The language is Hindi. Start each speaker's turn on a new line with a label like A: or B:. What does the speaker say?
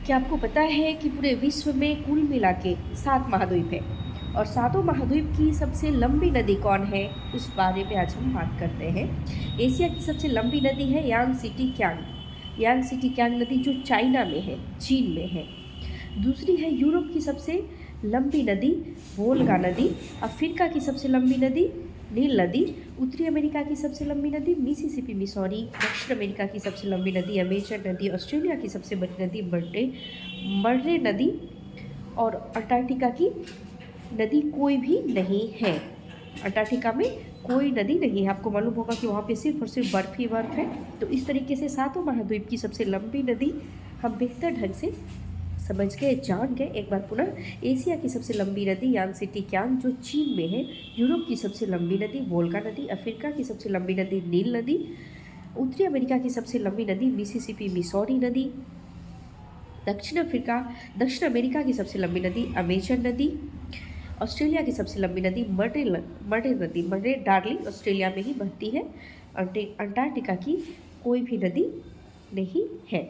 A: क्या आपको पता है कि पूरे विश्व में कुल मिला के 7 महाद्वीप हैं और सातों महाद्वीप की सबसे लंबी नदी कौन है, उस बारे में आज हम बात करते हैं। एशिया की सबसे लंबी नदी है यांगसिटी क्यांग नदी, जो चाइना में है, चीन में है। दूसरी है यूरोप की सबसे लंबी नदी वोल्गा नदी। अफ्रीका की सबसे लंबी नदी नील नदी। उत्तरी अमेरिका की सबसे लंबी नदी मिसिसिपी मिसौरी। दक्षिण अमेरिका की सबसे लंबी नदी अमेजन नदी। ऑस्ट्रेलिया की सबसे बड़ी नदी मर्रे नदी। और अंटार्कटिका की नदी कोई भी नहीं है। अंटार्कटिका में कोई नदी नहीं है। आपको मालूम होगा कि वहाँ पे सिर्फ और सिर्फ बर्फ ही बर्फ है। तो इस तरीके से सातों महाद्वीप की सबसे लंबी नदी हम बेहतर ढंग से समझ गए, जान गए। एक बार पुनः, एशिया की सबसे लंबी नदी यांगसिटी क्यांग, जो चीन में है। यूरोप की सबसे लंबी नदी वोल्गा नदी। अफ्रीका की सबसे लंबी नदी नील नदी। उत्तरी अमेरिका की सबसे लंबी नदी मिसिसिपी मिसौरी नदी। दक्षिण अमेरिका की सबसे लंबी नदी अमेजन नदी। ऑस्ट्रेलिया की सबसे लंबी नदी मर्रे डार्लिंग ऑस्ट्रेलिया में ही बहती है। अंटार्कटिका की कोई भी नदी नहीं है।